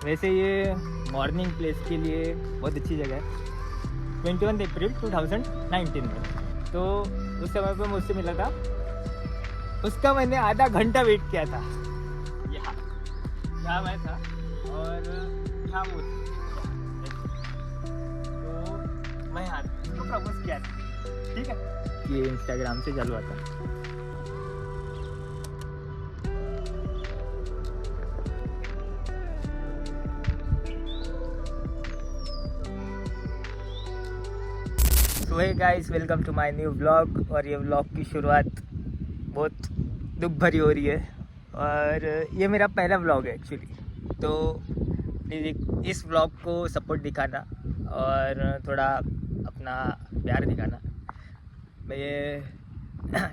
वैसे ये morning place के लिए बहुत अच्छी जगह है। 21 अप्रैल 2019 में तो उस समय पर मुझसे मिला था, उसका मैंने आधा घंटा वेट किया था। यहाँ मैं था और यहाँ वो थी। तो मैं यहाँ उसको प्रपोज किया था, ठीक है। ये इंस्टाग्राम से चालू आता है। Hey guys, welcome to my new vlog. और ये व्लॉग की शुरुआत बहुत दुख भरी हो रही है और ये मेरा पहला व्लॉग है एक्चुअली। तो प्लीज़ इस व्लॉग को सपोर्ट दिखाना और थोड़ा अपना प्यार दिखाना। मैं ये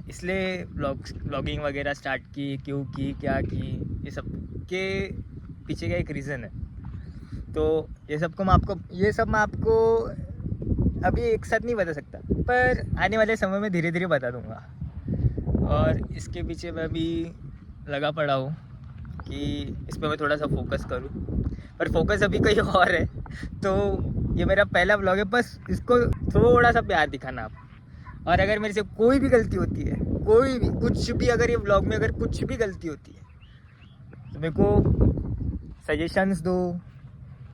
इसलिए व्लॉगिंग वगैरह स्टार्ट की, क्यों की, क्या की, ये सब के पीछे का एक रीज़न है। तो ये सब मैं आपको अभी एक साथ नहीं बता सकता, पर आने वाले समय में धीरे धीरे बता दूंगा। और इसके पीछे मैं भी लगा पड़ा हूँ कि इस पर मैं थोड़ा सा फोकस करूँ, पर फोकस अभी कहीं और है। तो ये मेरा पहला व्लॉग है, बस इसको थोड़ा सा प्यार दिखाना आप। और अगर मेरे से कोई भी गलती होती है, कोई भी कुछ भी, अगर ये व्लॉग में अगर कुछ भी गलती होती है तो मेरे को सजेशंस दो,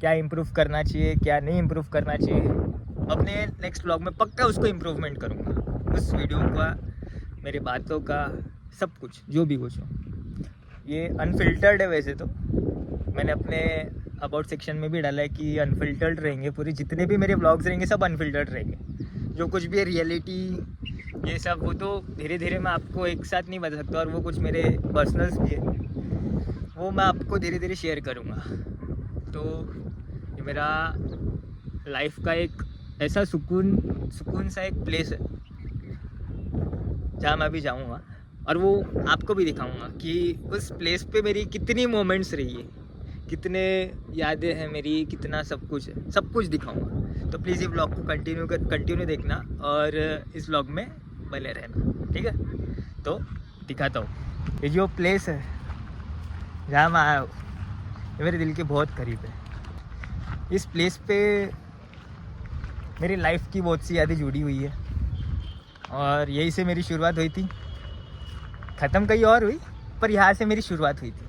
क्या इम्प्रूव करना चाहिए, क्या नहीं इम्प्रूव करना चाहिए। अपने नेक्स्ट व्लॉग में पक्का उसको इम्प्रूवमेंट करूँगा, उस वीडियो का, मेरी बातों का, सब कुछ जो भी कुछ हो। ये अनफिल्टर्ड है। वैसे तो मैंने अपने अबाउट सेक्शन में भी डाला है कि अनफिल्टर्ड रहेंगे, पूरे जितने भी मेरे व्लॉग्स रहेंगे सब अनफिल्टर्ड रहेंगे। जो कुछ भी है रियलिटी, ये सब वो तो धीरे धीरे मैं आपको एक साथ नहीं बता सकता। और वो कुछ मेरे पर्सनल्स भी है, वो मैं आपको धीरे धीरे शेयर करूँगा। तो ये मेरा लाइफ का एक ऐसा सुकून सा एक प्लेस है जहाँ मैं अभी जाऊँगा और वो आपको भी दिखाऊँगा कि उस प्लेस पे मेरी कितनी मोमेंट्स रही है, कितने यादें हैं मेरी, कितना सब कुछ है, सब कुछ दिखाऊँगा। तो प्लीज़ ये व्लॉग को कंटिन्यू देखना और इस व्लॉग में बने रहना, ठीक है। तो दिखाता हूँ ये जो प्लेस है जहाँ मैं आया हूँ, ये मेरे दिल के बहुत करीब है। इस प्लेस पे मेरी लाइफ की बहुत सी यादें जुड़ी हुई है और यहीं से मेरी शुरुआत हुई थी। ख़त्म कहीं और हुई, पर यहाँ से मेरी शुरुआत हुई थी,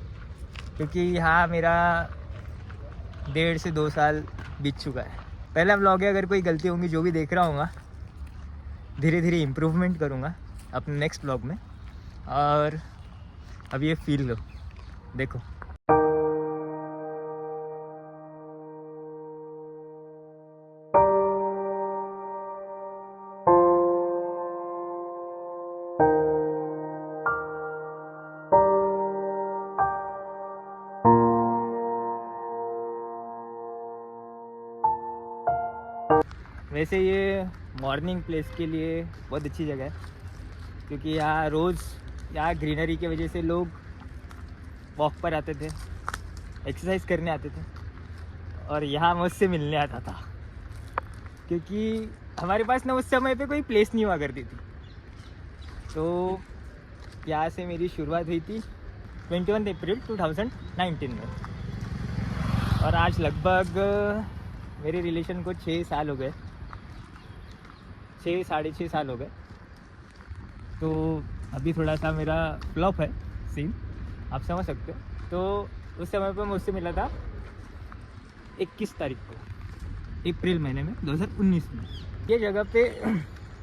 क्योंकि यहाँ मेरा 1.5 से 2 साल बीत चुका है। पहला व्लॉग है, अगर कोई गलती होंगी जो भी देख रहा हूँगा, धीरे धीरे इम्प्रूवमेंट करूँगा अपने नेक्स्ट व्लॉग में। और अब ये फील लो, देखो। वैसे ये मॉर्निंग प्लेस के लिए बहुत अच्छी जगह है, क्योंकि यहाँ ग्रीनरी की वजह से लोग वॉक पर आते थे, एक्सरसाइज करने आते थे और यहाँ मुझसे मिलने आता था, क्योंकि हमारे पास ना उस समय पे कोई प्लेस नहीं हुआ करती थी। तो यहाँ से मेरी शुरुआत हुई थी 21 अप्रैल 2019 में। और आज लगभग मेरे रिलेशन को 6 साल हो गए, 6-6.5 साल हो गए। तो अभी थोड़ा सा मेरा फ्लॉप है सीन, आप समझ सकते हो। तो उस समय पर मुझसे मिला था 21 तारीख को, अप्रैल महीने में 2019 में। ये जगह पे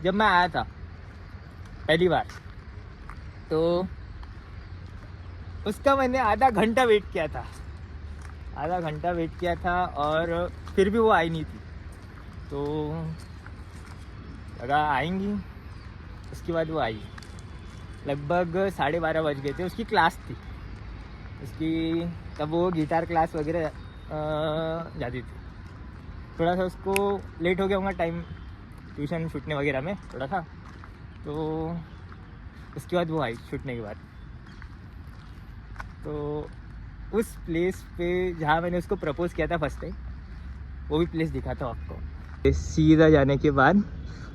जब मैं आया था पहली बार, तो उसका मैंने आधा घंटा वेट किया था और फिर भी वो आई नहीं थी। तो लगा आएंगी, उसके बाद वो आई। लगभग 12:30 बज गए थे। उसकी क्लास थी, तब वो गिटार क्लास वगैरह जाती थी। थोड़ा सा उसको लेट हो गया होगा टाइम, ट्यूशन छूटने वगैरह में थोड़ा सा। तो उसके बाद वो आई छूटने के बाद। तो उस प्लेस पे जहाँ मैंने उसको प्रपोज़ किया था फर्स्ट टाइम, वो भी प्लेस दिखाता हूँ आपको। सीधा जाने के बाद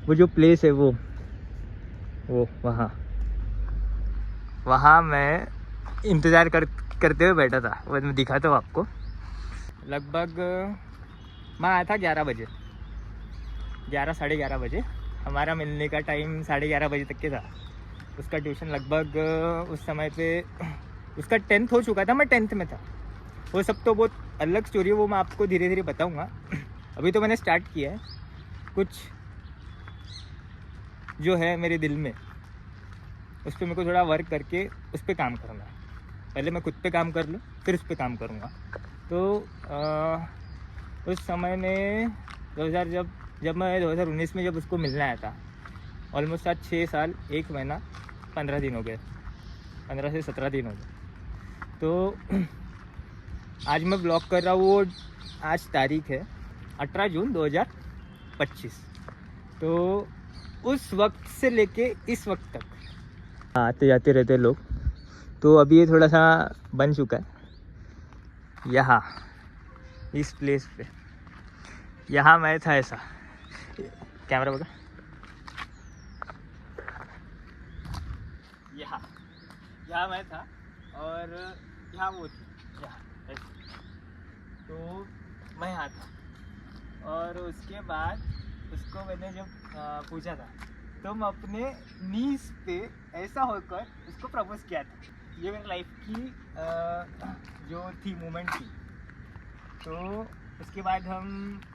वो जो प्लेस है वो वहाँ मैं इंतज़ार करते हुए बैठा था। वो मैं दिखाता हूँ आपको। लगभग मैं आया था 11 बजे, 11 साढ़े 11 बजे। हमारा मिलने का टाइम 11:30 बजे तक के था। उसका ट्यूशन लगभग उस समय पे उसका 10th हो चुका था, मैं 10th में था। वो सब तो बहुत अलग स्टोरी है, वो मैं आपको धीरे धीरे बताऊंगा। अभी तो मैंने स्टार्ट किया है। कुछ जो है मेरे दिल में, उस पर मेरे को थोड़ा वर्क करके उस पर काम करना है। पहले मैं खुद पे काम कर लूँ, फिर उस पर काम करूँगा। तो उस समय में 2000 जब मैं 2019 में जब उसको मिलने आया था, ऑलमोस्ट आज 6 साल 1 महीना 15 दिन हो गए, 15 से 17 दिन हो गए। तो आज मैं ब्लॉग कर रहा हूँ, वो आज तारीख है 18 जून 2025। तो उस वक्त से लेके इस वक्त तक आते जाते रहते लोग। तो अभी ये थोड़ा सा बन चुका है। यहाँ इस प्लेस पे, यहाँ मैं था ऐसा, कैमरा बता, यहाँ मैं था और यहाँ वो थी, यहाँ ऐसे। तो मैं यहाँ था और उसके बाद उसको मैंने जब पूछा था तो मैं अपने नीज पे ऐसा होकर उसको प्रपोज किया था। ये मेरी लाइफ की जो थी मोमेंट थी। तो उसके बाद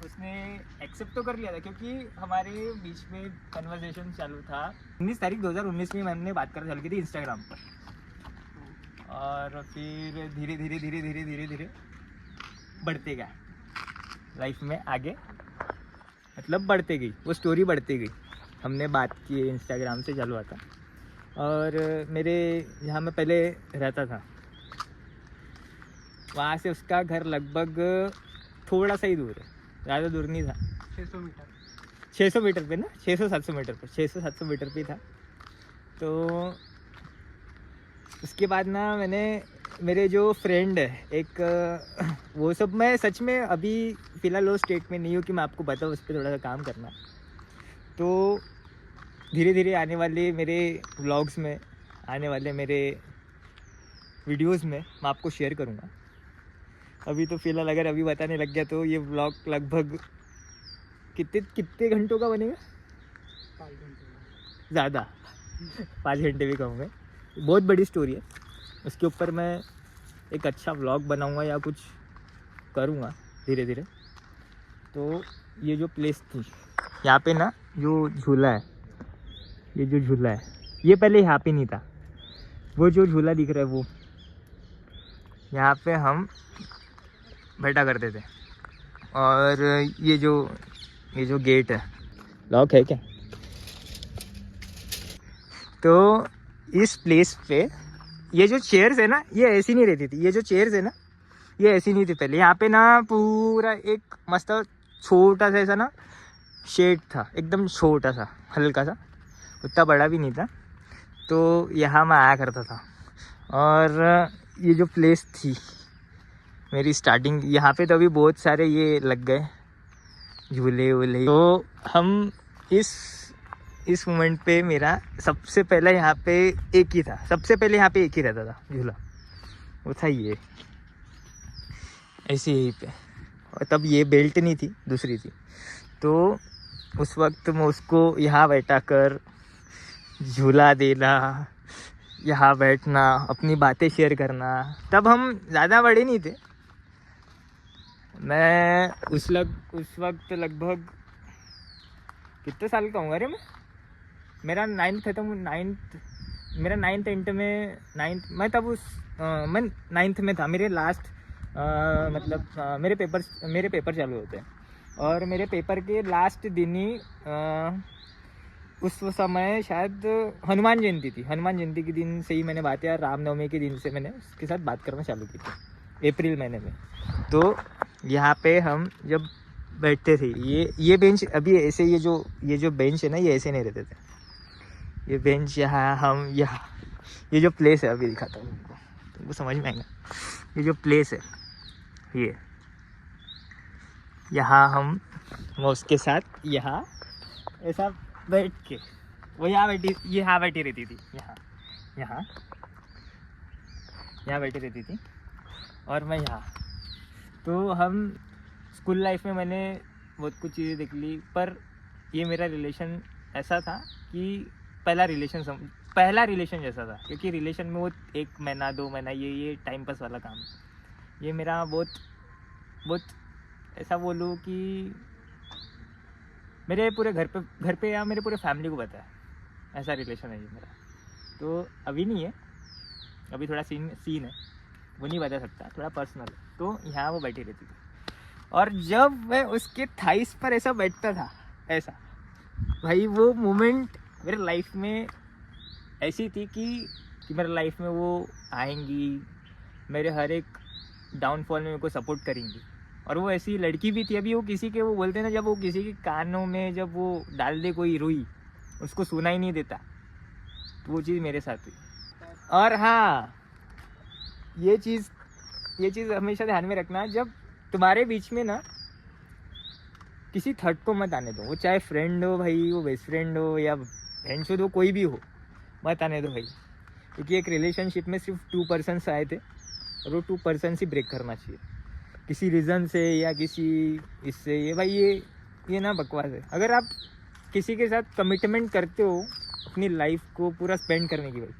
उसने एक्सेप्ट तो कर लिया था, क्योंकि हमारे बीच में कन्वर्सेशन चालू था। 19 तारीख 2019 में हमने बात करना चालू की थी इंस्टाग्राम पर, और फिर धीरे धीरे बढ़ते गया लाइफ में आगे, मतलब बढ़ते गई वो स्टोरी, बढ़ती गई। हमने बात की इंस्टाग्राम से चालू आता। और मेरे जहाँ मैं पहले रहता था वहाँ से उसका घर लगभग थोड़ा सा ही दूर है, ज़्यादा दूर नहीं था। 600 मीटर पे ना, 600-700 मीटर पे, 600-700 मीटर पे था। तो उसके बाद ना मैंने, मेरे जो फ्रेंड है एक, वो सब मैं सच में अभी फ़िलहाल वो स्टेट में नहीं हूँ कि मैं आपको बताऊँ, उस पर थोड़ा सा काम करना। तो धीरे धीरे आने वाले मेरे व्लॉग्स में, आने वाले मेरे वीडियोस में मैं आपको शेयर करूँगा। अभी तो फ़िलहाल अगर अभी बताने लग गया तो ये व्लॉग लगभग कितने घंटों का बनेगा? 5 घंटे ज़्यादा, 5 घंटे भी कम है। बहुत बड़ी स्टोरी है, उसके ऊपर मैं एक अच्छा व्लॉग बनाऊँगा या कुछ करूँगा धीरे धीरे। तो ये जो प्लेस थी, यहाँ पे ना जो झूला है, ये जो झूला है, ये पहले यहाँ पे नहीं था। वो जो झूला दिख रहा है वो, यहाँ पे हम बैठा करते थे। और ये जो गेट है, लॉक है क्या? तो इस प्लेस पे ये जो चेयर्स है ना, ये ऐसी नहीं रहती थी। ये जो चेयर्स है ना, ये ऐसी नहीं थी पहले। यहाँ पे ना पूरा एक मस्त छोटा सा ऐसा ना शेड था, एकदम छोटा सा, हल्का सा, उतना बड़ा भी नहीं था। तो यहाँ मैं आया करता था। और ये जो प्लेस थी मेरी स्टार्टिंग, यहाँ पे तो अभी बहुत सारे ये लग गए झूले वूले। तो हम इस मोमेंट पे मेरा सबसे पहले यहाँ पे एक ही था, सबसे पहले यहाँ पे एक ही रहता था झूला, वो था ये ऐसे यहीं पे। और तब ये बेल्ट नहीं थी, दूसरी थी। तो उस वक्त मैं उसको यहाँ बैठा कर झूला देना, यहाँ बैठना, अपनी बातें शेयर करना। तब हम ज़्यादा बड़े नहीं थे। मैं उस वक्त लगभग कितने साल का हूँ? अरे मेरा 9th खत्म, मेरा 9th एंड में, 9th मैं तब मैं 9th में था। मेरे लास्ट मेरे पेपर चालू होते हैं, और मेरे पेपर के लास्ट दिन ही उस समय शायद हनुमान जयंती थी। हनुमान जयंती के दिन से ही मैंने बातें, यार रामनवमी के दिन से मैंने उसके साथ बात करना चालू की थी, अप्रैल महीने में। तो यहाँ पे हम जब बैठते थे, ये बेंच अभी ऐसे, ये जो बेंच है ना, ये ऐसे नहीं रहते थे। ये बेंच यहाँ ये जो प्लेस है, अभी दिखाता हूँ तुमको समझ में आएगा। ये जो प्लेस है, ये यहाँ मैं उसके साथ यहाँ ऐसा बैठ के, वो यहाँ बैठी रहती थी, यहाँ बैठी रहती थी, और मैं यहाँ। तो हम स्कूल लाइफ में मैंने बहुत कुछ चीज़ें देख ली, पर ये मेरा रिलेशन ऐसा था कि पहला रिलेशन जैसा था, क्योंकि रिलेशन में वो 1 महीना 2 महीना ये टाइम पास वाला काम है। ये मेरा बहुत ऐसा बोलूँ कि मेरे पूरे घर पे या मेरे पूरे फैमिली को पता है ऐसा रिलेशन है ये मेरा। तो अभी नहीं है, अभी थोड़ा सीन है, वो नहीं बता सकता, थोड़ा पर्सनल है। तो यहाँ वो बैठी रहती थी, और जब मैं उसके थाइस पर ऐसा बैठता था, ऐसा भाई वो मोमेंट मेरे लाइफ में ऐसी थी कि मेरे लाइफ में वो आएंगी, मेरे हर एक डाउनफॉल में मेरे को सपोर्ट करेंगी। और वो ऐसी लड़की भी थी। अभी वो किसी के, वो बोलते ना, जब वो किसी के कानों में जब वो डाल दे कोई रुई, उसको सुना ही नहीं देता, तो वो चीज़ मेरे साथ हुई। और हाँ, ये चीज़ हमेशा ध्यान में रखना, जब तुम्हारे बीच में ना किसी थर्ड को मत आने दो, वो चाहे फ्रेंड हो भाई, वो बेस्ट फ्रेंड हो या फ्रेंड्स हो, कोई भी हो, मत आने दो भाई। क्योंकि एक रिलेशनशिप में सिर्फ 2 पर्सन्स आए थे, और वो 2 पर्सन्स ही ब्रेक करना चाहिए किसी रीज़न से या किसी इससे। ये भाई ये ना बकवास है। अगर आप किसी के साथ कमिटमेंट करते हो अपनी लाइफ को पूरा स्पेंड करने की, भाई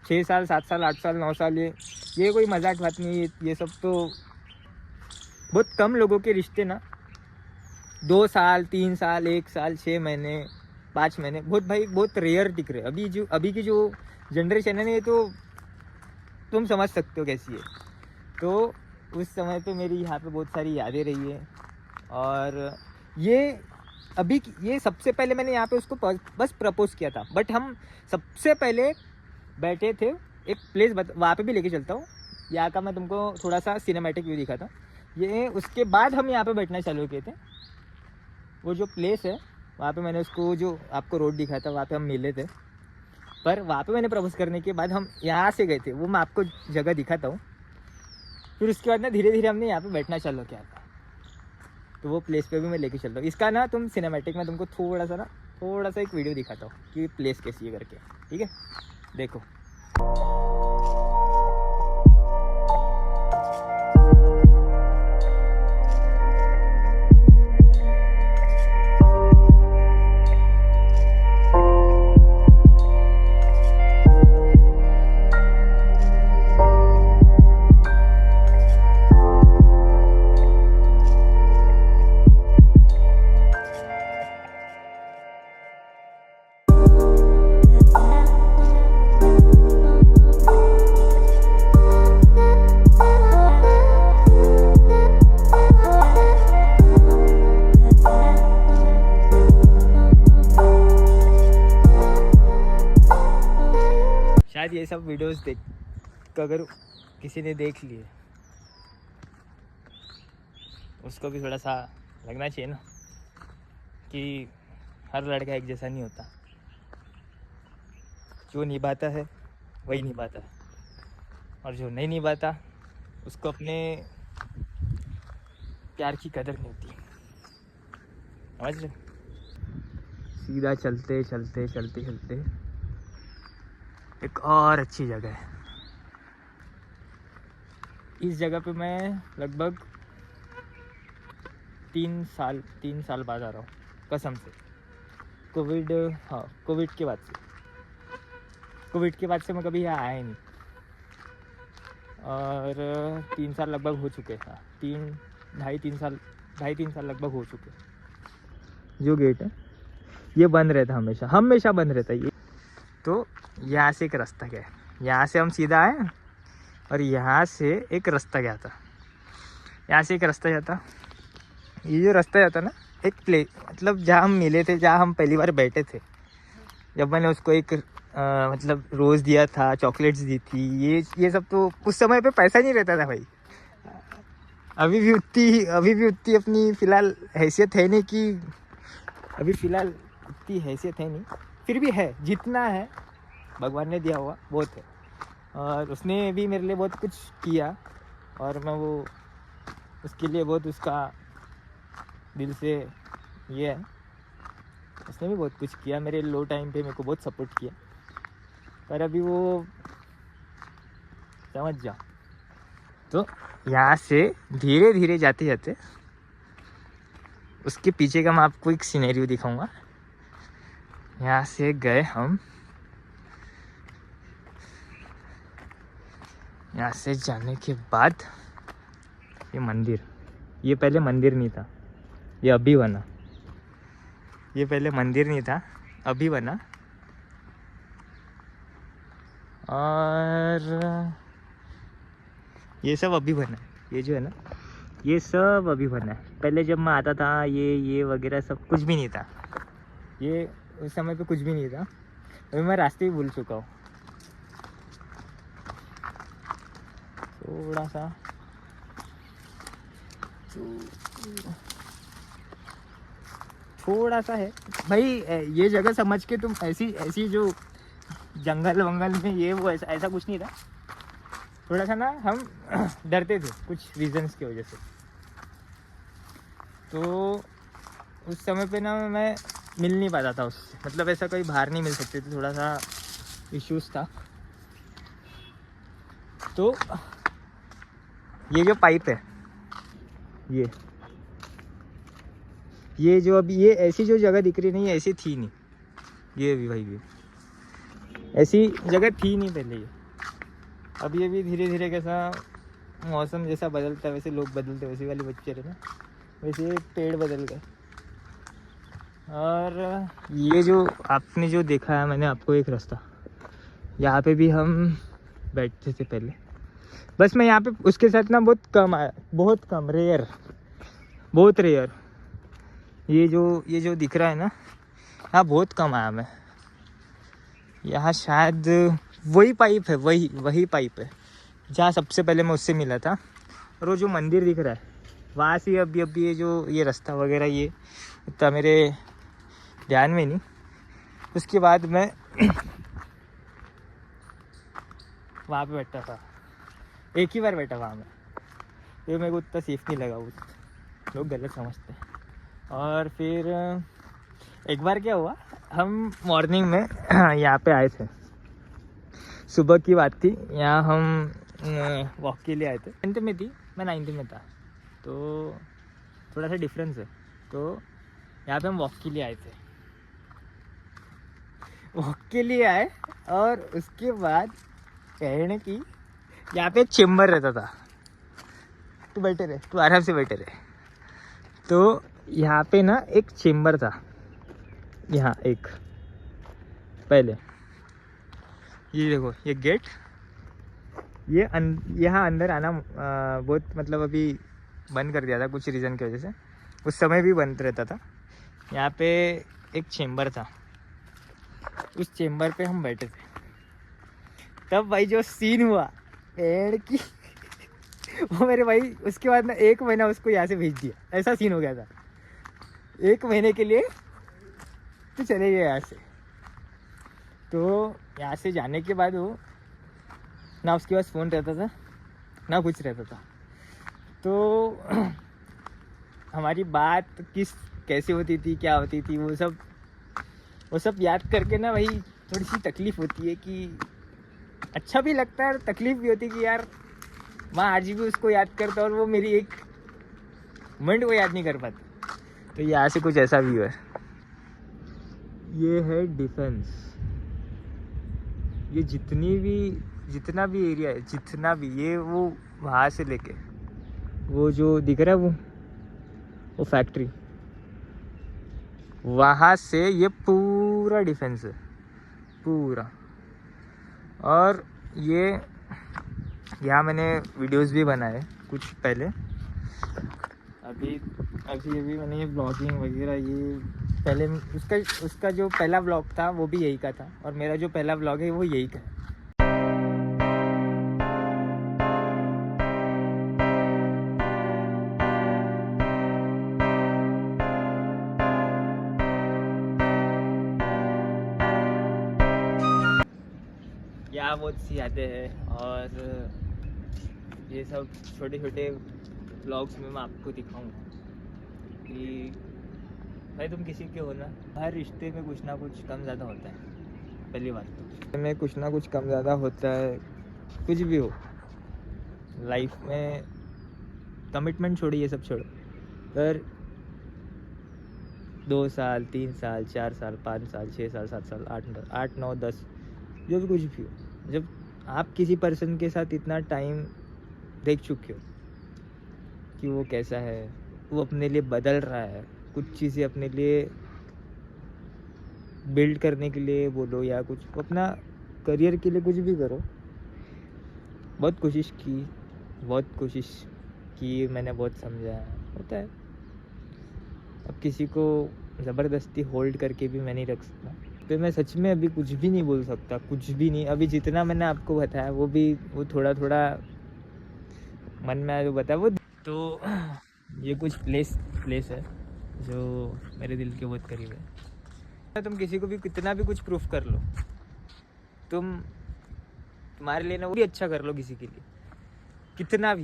6 साल 7 साल 8 साल 9 साल, ये कोई मजाक बात नहीं है। ये सब तो बहुत कम लोगों के रिश्ते ना 2 साल 3 साल 1 साल 6 महीने 5 महीने बहुत रेयर टिक रहे। अभी की जो जनरेशन है ना, ये तो तुम समझ सकते हो कैसी है। तो उस समय पे मेरी यहाँ पे बहुत सारी यादें रही है। और ये सबसे पहले मैंने यहाँ पे उसको बस प्रपोज किया था। बट हम सबसे पहले बैठे थे एक प्लेस, वहाँ पे भी लेके चलता हूँ। यहाँ का मैं तुमको थोड़ा सा सिनेमैटिक व्यू दिखाता हूँ। ये उसके बाद हम यहाँ पे बैठना चालू किए थे। वो जो प्लेस है वहाँ पे मैंने उसको, जो आपको रोड दिखा था, वहाँ पे हम मिले थे। पर वहाँ पे मैंने प्रपोज करने के बाद हम यहाँ से गए थे, वो मैं आपको जगह दिखाता हूँ। फिर उसके बाद ना धीरे धीरे हमने यहाँ पे बैठना चालू किया था। तो वो प्लेस पे भी मैं लेके चलता हूँ। इसका ना तुम सिनेमैटिक में तुमको थोड़ा सा एक वीडियो दिखाता हूँ कि प्लेस कैसी है करके, ठीक है? देखो। शायद ये सब वीडियोस अगर किसी ने देख लिए, उसको भी थोड़ा सा लगना चाहिए ना कि हर लड़का एक जैसा नहीं होता। जो निभाता है वही निभाता है, और जो नहीं निभाता उसको अपने प्यार की कदर नहीं होती। समझ रहे? सीधा चलते चलते चलते चलते एक और अच्छी जगह है। इस जगह पे मैं लगभग 3 साल बाद आ रहा हूँ, कसम से। कोविड के बाद से मैं कभी यहाँ आया ही नहीं। और 3 साल लगभग हो चुके हैं। ढाई तीन साल लगभग हो चुके। जो गेट है ये बंद रहता, हमेशा बंद रहता है ये। तो यहाँ से एक रास्ता गया, यहाँ से हम सीधा आए, और यहाँ से एक रास्ता गया था। ये जो रास्ता जाता ना, एक प्लेस, मतलब जहाँ हम मिले थे, जहाँ हम पहली बार बैठे थे, जब मैंने उसको एक मतलब रोज़ दिया था, चॉकलेट्स दी थी, ये सब। तो उस समय पे पैसा नहीं रहता था भाई। अभी भी उतनी अपनी फ़िलहाल हैसियत है नहीं कि, अभी फ़िलहाल उतनी हैसियत है नहीं, फिर भी है, जितना है भगवान ने दिया हुआ बहुत है। और उसने भी मेरे लिए बहुत कुछ किया, और मैं वो उसके लिए बहुत उसका दिल से ये है। उसने भी बहुत कुछ किया मेरे लो टाइम पे, मेरे को बहुत सपोर्ट किया। पर अभी वो समझ जाओ। तो यहाँ से धीरे धीरे जाते जाते उसके पीछे का मैं आपको एक सिनेरियो दिखाऊंगा। यहाँ से गए हम, यहाँ से जाने के बाद ये मंदिर, ये पहले मंदिर नहीं था, ये अभी बना। ये पहले मंदिर नहीं था, अभी बना। और ये सब अभी बना है, ये जो है ना, ये सब अभी बना है। पहले जब मैं आता था ये वगैरह सब कुछ भी नहीं था, ये उस समय पे कुछ भी नहीं था। अभी मैं रास्ते ही भूल चुका हूँ। थोड़ा सा है भाई। ये जगह समझ के तुम ऐसी जो जंगल वंगल में ये वो ऐसा कुछ नहीं था। थोड़ा सा ना हम डरते थे कुछ रीजंस की वजह से। तो उस समय पे ना मैं मिल नहीं पाता था उससे, मतलब ऐसा कोई बाहर नहीं मिल सकते थे, थोड़ा सा इश्यूज था। तो ये जो पाइप है, ये जो अभी ये ऐसी जो जगह दिख रही नहीं, ऐसी थी नहीं। ये भी भाई, ये ऐसी जगह थी नहीं पहले। ये अभी अभी धीरे धीरे कैसा मौसम जैसा बदलता है वैसे लोग बदलते, वैसे वाली बच्चे रहे ना, वैसे पेड़ बदल गए। और ये जो आपने जो देखा है मैंने आपको एक रास्ता, यहाँ पे भी हम बैठते थे पहले। बस मैं यहाँ पे उसके साथ ना बहुत कम आया, बहुत कम, रेयर, बहुत रेयर। ये जो दिख रहा है ना, यहाँ बहुत कम आया मैं। यहाँ शायद वही पाइप है, वही पाइप है जहाँ सबसे पहले मैं उससे मिला था। और वो जो मंदिर दिख रहा है वहाँ से अभी ये रास्ता वगैरह ये इतना मेरे ध्यान में नहीं। उसके बाद मैं वहाँ पे बैठा था, एक ही बार बैठा वहाँ में, तो मेरे को उतना सेफ नहीं लगा, वो लोग गलत समझते हैं। और फिर एक बार क्या हुआ, हम मॉर्निंग में यहाँ पे आए थे, सुबह की बात थी। यहाँ हम वॉक के लिए आए थे, 9th में थी, मैं 9th में था, तो थोड़ा सा डिफरेंस है। तो यहाँ पे हम वॉक के लिए आए थे, और उसके बाद कहने की यहाँ पे एक चेम्बर रहता था। तू बैठे रहे, तू आराम से बैठे रहे। तो यहाँ पे ना एक चेम्बर था, यहाँ एक पहले, ये देखो ये गेट, यहाँ अंदर आना बहुत, मतलब अभी बंद कर दिया था कुछ रीज़न की वजह से, उस समय भी बंद रहता था। यहाँ पे एक चेम्बर था, उस चेम्बर पे हम बैठे थे। तब भाई जो सीन हुआ पेड़ की वो मेरे भाई, उसके बाद ना 1 महीना उसको यहाँ से भेज दिया, ऐसा सीन हो गया था। 1 महीने के लिए तो चले गए यहाँ से। तो यहाँ से जाने के बाद वो ना उसके पास फ़ोन रहता था ना कुछ रहता था। तो हमारी बात कैसे होती थी, क्या होती थी, वो सब याद करके ना भाई थोड़ी सी तकलीफ़ होती है। कि अच्छा भी लगता है और तकलीफ़ भी होती है कि यार मैं आज भी उसको याद करता और वो मेरी एक मोमेंट को याद नहीं कर पाता। तो यहाँ से कुछ ऐसा व्यू है। ये है डिफेंस। ये जितना भी एरिया है, जितना भी ये वो वहाँ से लेके वो जो दिख रहा है वो फैक्ट्री, वहाँ से ये पूरा डिफेंस है, पूरा। और ये यहाँ मैंने वीडियोस भी बनाए कुछ पहले, अभी मैंने ये ब्लॉगिंग वगैरह, ये पहले उसका जो पहला ब्लॉग था वो भी यही का था, और मेरा जो पहला ब्लॉग है वो यही का है। यहाँ बहुत सी यादें हैं, और ये सब छोटे छोटे ब्लॉग्स में मैं आपको दिखाऊंगा कि भाई तुम किसी के हो ना, हर रिश्ते में कुछ ना कुछ कम ज़्यादा होता है। पहली बात तो में कुछ ना कुछ कम ज़्यादा होता है, कुछ भी हो लाइफ में, कमिटमेंट छोड़ो, ये सब छोड़ो, पर 2 साल 3 साल 4 साल 5 साल 6 साल 7 साल 8 9 10 जो भी कुछ भी हो, जब आप किसी पर्सन के साथ इतना टाइम देख चुके हो कि वो कैसा है, वो अपने लिए बदल रहा है, कुछ चीज़ें अपने लिए बिल्ड करने के लिए बोलो या कुछ अपना करियर के लिए कुछ भी करो, बहुत कोशिश की मैंने, बहुत समझा होता है। अब किसी को ज़बरदस्ती होल्ड करके भी मैं नहीं रख सकता, तो मैं सच में अभी कुछ भी नहीं बोल सकता, कुछ भी नहीं। अभी जितना मैंने आपको बताया वो थोड़ा थोड़ा मन में आया जो बताया वो। तो ये कुछ प्लेस है जो मेरे दिल के बहुत करीब है। तुम किसी को भी कितना भी कुछ प्रूफ कर लो, तुम्हारे लिए ना वो भी अच्छा कर लो किसी के लिए, कितना भी,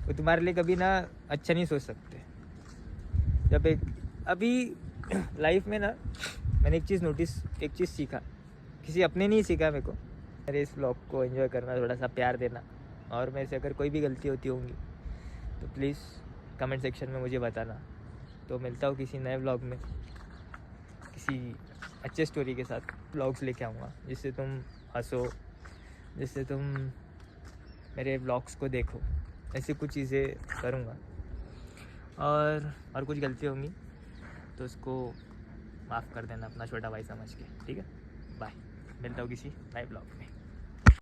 वो तुम्हारे लिए कभी ना अच्छा नहीं सोच सकते। जब अभी लाइफ में ना मैंने एक चीज़ सीखा, किसी अपने नहीं सीखा मेरे को। मेरे इस व्लॉग को एंजॉय करना, थोड़ा सा प्यार देना, और मेरे से अगर कोई भी गलती होती होंगी तो प्लीज़ कमेंट सेक्शन में मुझे बताना। तो मिलता हूँ किसी नए व्लॉग में, किसी अच्छे स्टोरी के साथ व्लॉग्स लेके आऊँगा, जिससे तुम हंसो, जिससे तुम मेरे व्लॉग्स को देखो। ऐसी कुछ चीज़ें करूँगा, और कुछ गलती होंगी तो उसको माफ़ कर देना अपना छोटा भाई समझ के, ठीक है। बाय, मिलता हूँ किसी नए ब्लॉग में।